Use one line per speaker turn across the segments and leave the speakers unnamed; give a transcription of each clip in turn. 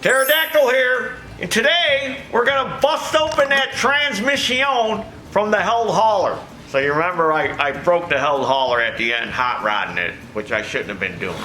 Pterodactyl here, and today we're going to bust open that transmission from the held hauler. So you remember I broke the held hauler at the end, hot rodding it, which I shouldn't have been doing.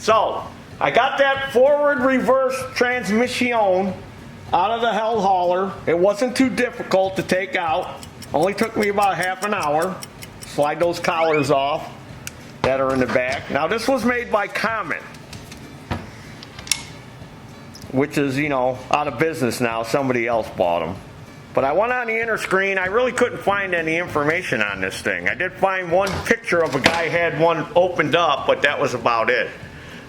So, I got that forward reverse transmission out of the held hauler. It wasn't too difficult to take out. Only took me about half an hour. Slide those collars off that are in the back. Now this was made by Common, which is, you know, out of business now. Somebody else bought them. But I went on the interscreen. I really couldn't find any information on this thing. I did find one picture of a guy had one opened up, but that was about it.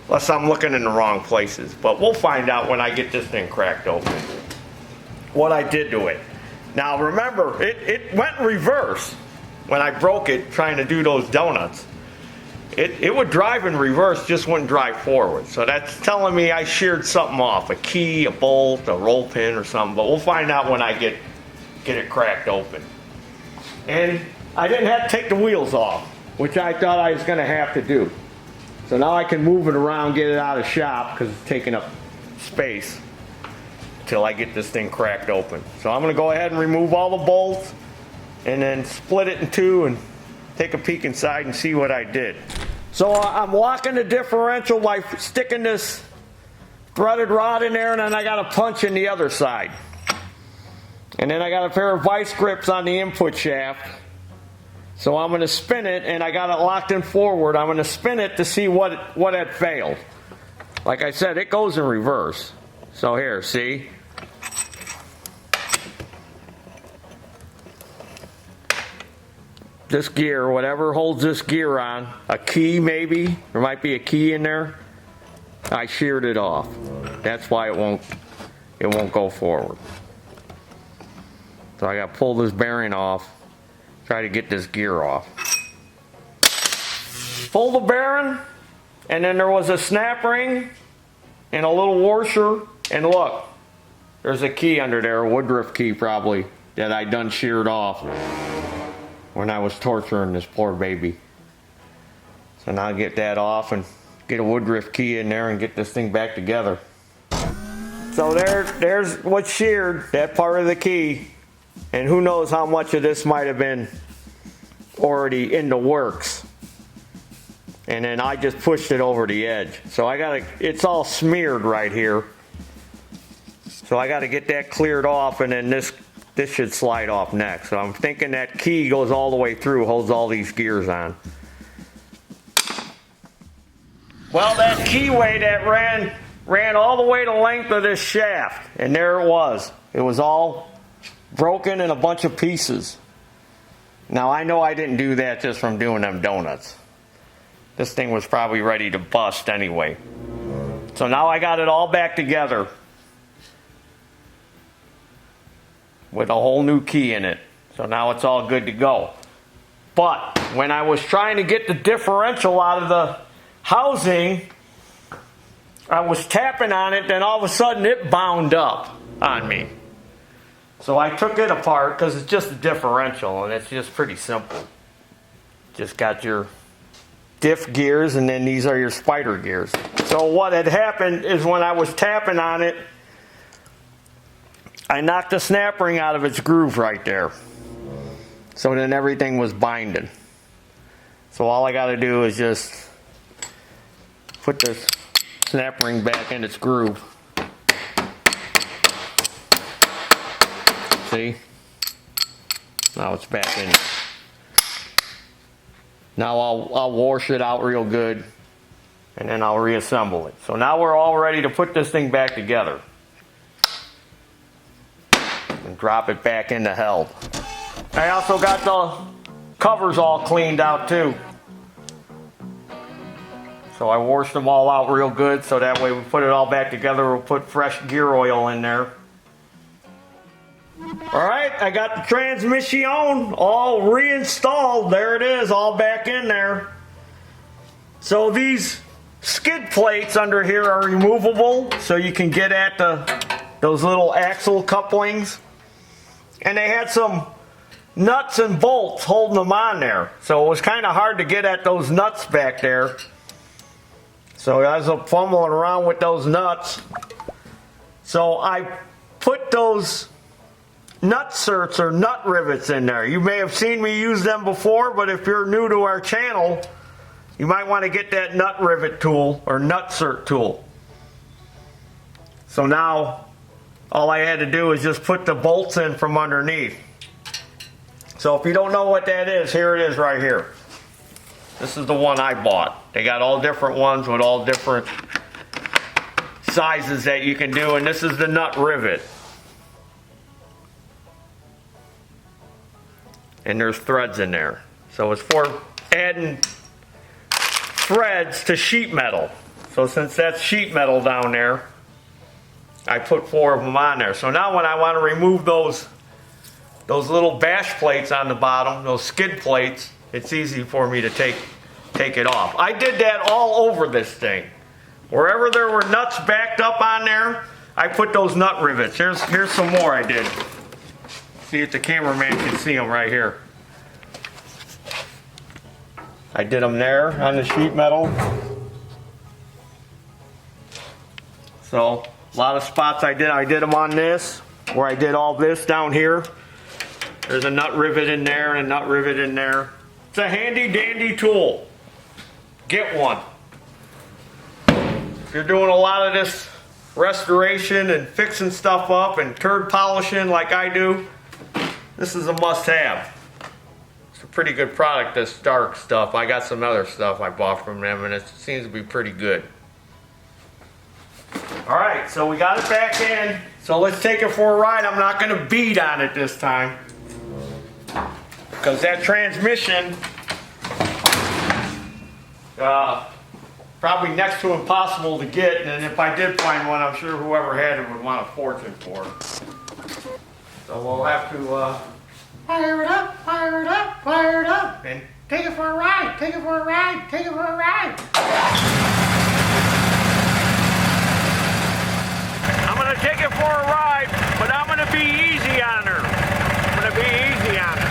Unless I'm looking in the wrong places. But we'll find out when I get this thing cracked open what I did to it. Now remember, it went in reverse when I broke it trying to do those donuts. It would drive in reverse, just wouldn't drive forward. So that's telling me I sheared something off, a key, a bolt, a roll pin or something. But we'll find out when I get it cracked open. And I didn't have to take the wheels off, which I thought I was going to have to do. So now I can move it around, get it out of shop because it's taking up space until I get this thing cracked open. So I'm going to go ahead and remove all the bolts and then split it in two and take a peek inside and see what I did. So I'm locking the differential by sticking this threaded rod in there, and then I got a punch in the other side. And then I got a pair of vice grips on the input shaft. So I'm going to spin it, and I got it locked in forward. I'm going to spin it to see what had failed. Like I said, it goes in reverse. So here, see? This gear, whatever holds this gear on, a key maybe, there might be a key in there. I sheared it off. That's why it won't go forward. So I got to pull this bearing off. Try to get this gear off. Pull the bearing, and then there was a snap ring and a little washer, and look, there's a key under there, a woodruff key probably, that I done sheared off when I was torturing this poor baby. So now I'll get that off and get a woodruff key in there and get this thing back together. So there's what's sheared, that part of the key. And who knows how much of this might have been already in the works. And then I just pushed it over the edge. So it's all smeared right here. So I got to get that cleared off, and then this should slide off next. So I'm thinking that key goes all the way through, holds all these gears on. Well, that keyway that ran all the way the length of this shaft. And there it was. It was all broken in a bunch of pieces. Now I know I didn't do that just from doing them donuts. This thing was probably ready to bust anyway. So now I got it all back together with a whole new key in it. So now it's all good to go. But when I was trying to get the differential out of the housing, I was tapping on it, then all of a sudden it bound up on me. So I took it apart because it's just a differential, and it's just pretty simple. Just got your diff gears, and then these are your spider gears. So what had happened is when I was tapping on it, I knocked the snap ring out of its groove right there. So then everything was binding. So all I got to do is just put this snap ring back in its groove. See? Now it's back in. Now I'll wash it out real good, and then I'll reassemble it. So now we're all ready to put this thing back together. And drop it back into held. I also got the covers all cleaned out too. So I washed them all out real good, so that way we put it all back together. We'll put fresh gear oil in there. Alright, I got the transmission all reinstalled. There it is, all back in there. So these skid plates under here are removable, so you can get at those little axle couplings. And they had some nuts and bolts holding them on there. So it was kind of hard to get at those nuts back there. So I was fumbling around with those nuts. So I put those nut certs or nut rivets in there. You may have seen me use them before, but if you're new to our channel, you might want to get that nut rivet tool or nut cert tool. So now all I had to do is just put the bolts in from underneath. So if you don't know what that is, here it is right here. This is the one I bought. They got all different ones with all different sizes that you can do, and this is the nut rivet. And there's threads in there. So it's for adding threads to sheet metal. So since that's sheet metal down there, I put 4 of them on there. So now when I want to remove those little bash plates on the bottom, those skid plates, it's easy for me to take it off. I did that all over this thing. Wherever there were nuts backed up on there, I put those nut rivets. Here's some more I did. See if the cameraman can see them right here. I did them there on the sheet metal. So a lot of spots I did them on this, where I did all this down here. There's a nut rivet in there and a nut rivet in there. It's a handy dandy tool. Get one. If you're doing a lot of this restoration and fixing stuff up and turd polishing like I do, this is a must-have. It's a pretty good product, this dark stuff. I got some other stuff I bought from them, and it seems to be pretty good. Alright, so we got it back in. So let's take it for a ride. I'm not going to beat on it this time, because that transmission, probably next to impossible to get, and if I did find one, I'm sure whoever had it would want a fortune for it. So we'll have to fire it up, fire it up, fire it up, and take it for a ride, take it for a ride, take it for a ride. I'm going to take it for a ride, but I'm going to be easy on her. I'm going to be easy on her.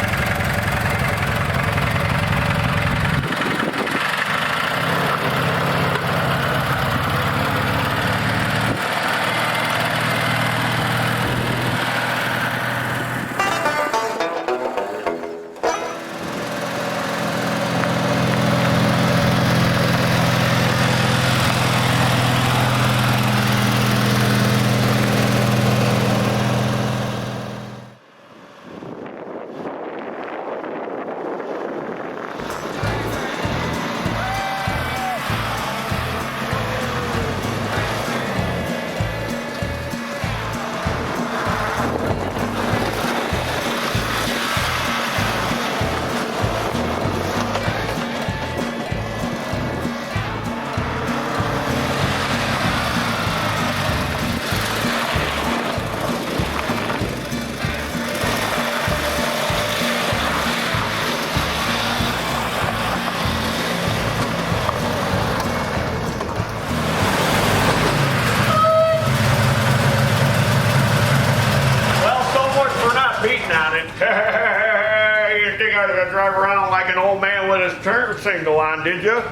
Drive around like an old man with his turn signal on, did you?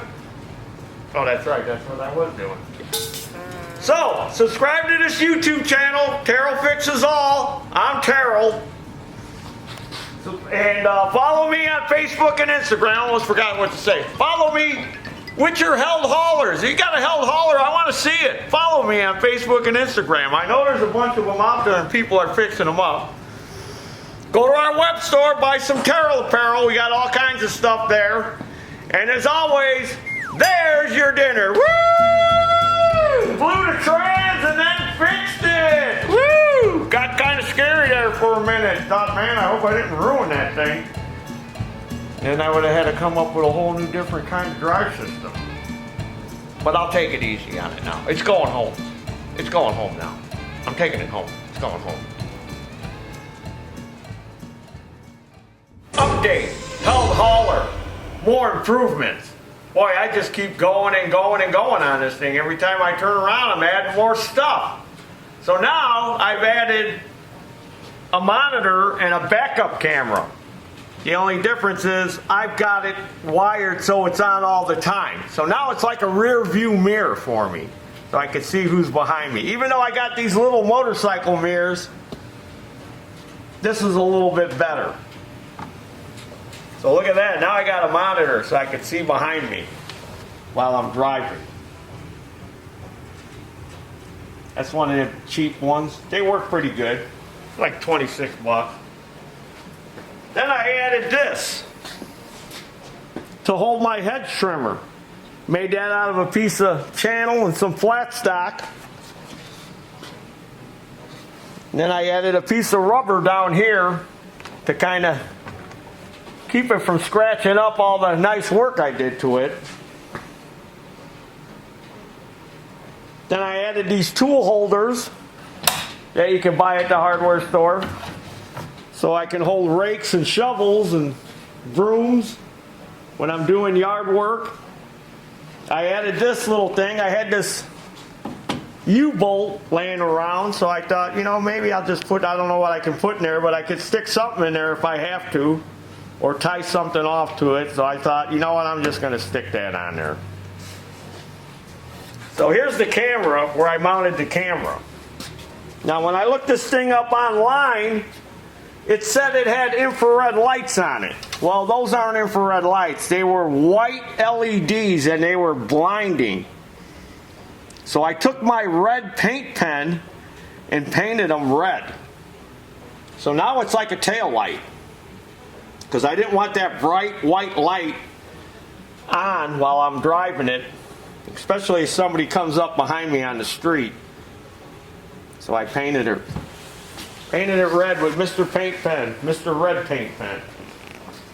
Oh, that's right, that's what I was doing. So, subscribe to this YouTube channel, Taryl Fixes All. I'm Taryl. And follow me on Facebook and Instagram. I almost forgot what to say. Follow me with your held haulers. You got a held hauler, I want to see it. Follow me on Facebook and Instagram. I know there's a bunch of them out there and people are fixing them up. Go to our web store, buy some Taryl Apparel. We got all kinds of stuff there. And as always, there's your dinner. Woo! Blew the trans and then fixed it. Woo! Got kind of scary there for a minute. Thought, man, I hope I didn't ruin that thing. And I would have had to come up with a whole new different kind of drive system. But I'll take it easy on it now. It's going home. It's going home now. I'm taking it home. It's going home. Update. Held hauler. More improvements. Boy, I just keep going and going and going on this thing. Every time I turn around, I'm adding more stuff. So now I've added a monitor and a backup camera. The only difference is I've got it wired so it's on all the time. So now it's like a rear view mirror for me. So I can see who's behind me. Even though I got these little motorcycle mirrors, this is a little bit better. So look at that. Now I got a monitor so I can see behind me while I'm driving. That's one of the cheap ones. They work pretty good. Like 26 bucks. Then I added this to hold my hedge trimmer. Made that out of a piece of channel and some flat stock. And then I added a piece of rubber down here to kind of keep it from scratching up all the nice work I did to it. Then I added these tool holders that you can buy at the hardware store. So I can hold rakes and shovels and brooms when I'm doing yard work. I added this little thing. I had this U-bolt laying around, so I thought, you know, maybe I'll just put, I don't know what I can put in there, but I could stick something in there if I have to, or tie something off to it. So I thought, you know what, I'm just going to stick that on there. So here's the camera where I mounted the camera. Now when I looked this thing up online, it said it had infrared lights on it. Well, those aren't infrared lights. They were white LEDs and they were blinding. So I took my red paint pen and painted them red. So now it's like a tail light. Because I didn't want that bright white light on while I'm driving it, especially if somebody comes up behind me on the street. So I painted it red with Mr. Paint Pen, Mr. Red Paint Pen.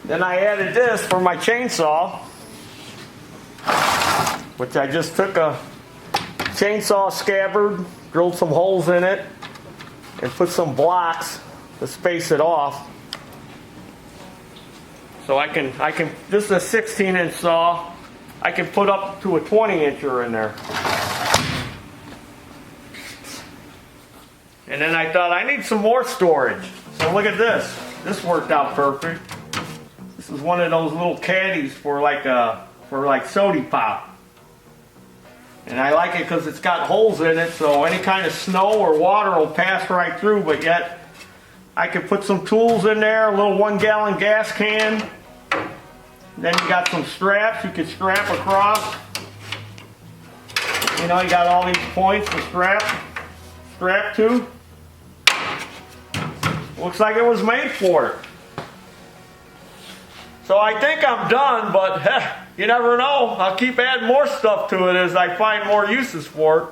Then I added this for my chainsaw, which I just took a chainsaw scabbard, drilled some holes in it, and put some blocks to space it off. So I can, this is a 16-inch saw. I can put up to a 20-incher in there. And then I thought I need some more storage. So look at this. This worked out perfect. This is one of those little caddies for like soda pop. And I like it because it's got holes in it, so any kind of snow or water will pass right through, but yet I can put some tools in there, a little 1-gallon gas can. Then you got some straps you can strap across. You know, you got all these points to strap to. Looks like it was made for it. So I think I'm done, but you never know. I'll keep adding more stuff to it as I find more uses for it.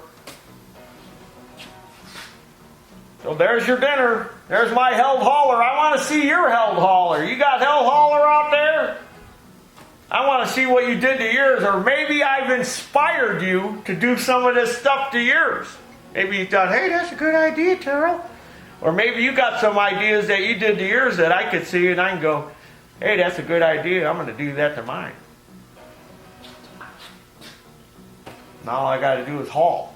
So there's your dinner. There's my held hauler. I want to see your held hauler. You got held hauler out there? I want to see what you did to yours, or maybe I've inspired you to do some of this stuff to yours. Maybe you thought, hey, that's a good idea, Taryl. Or maybe you got some ideas that you did to yours that I could see and I can go, hey, that's a good idea. I'm going to do that to mine. Now all I got to do is haul.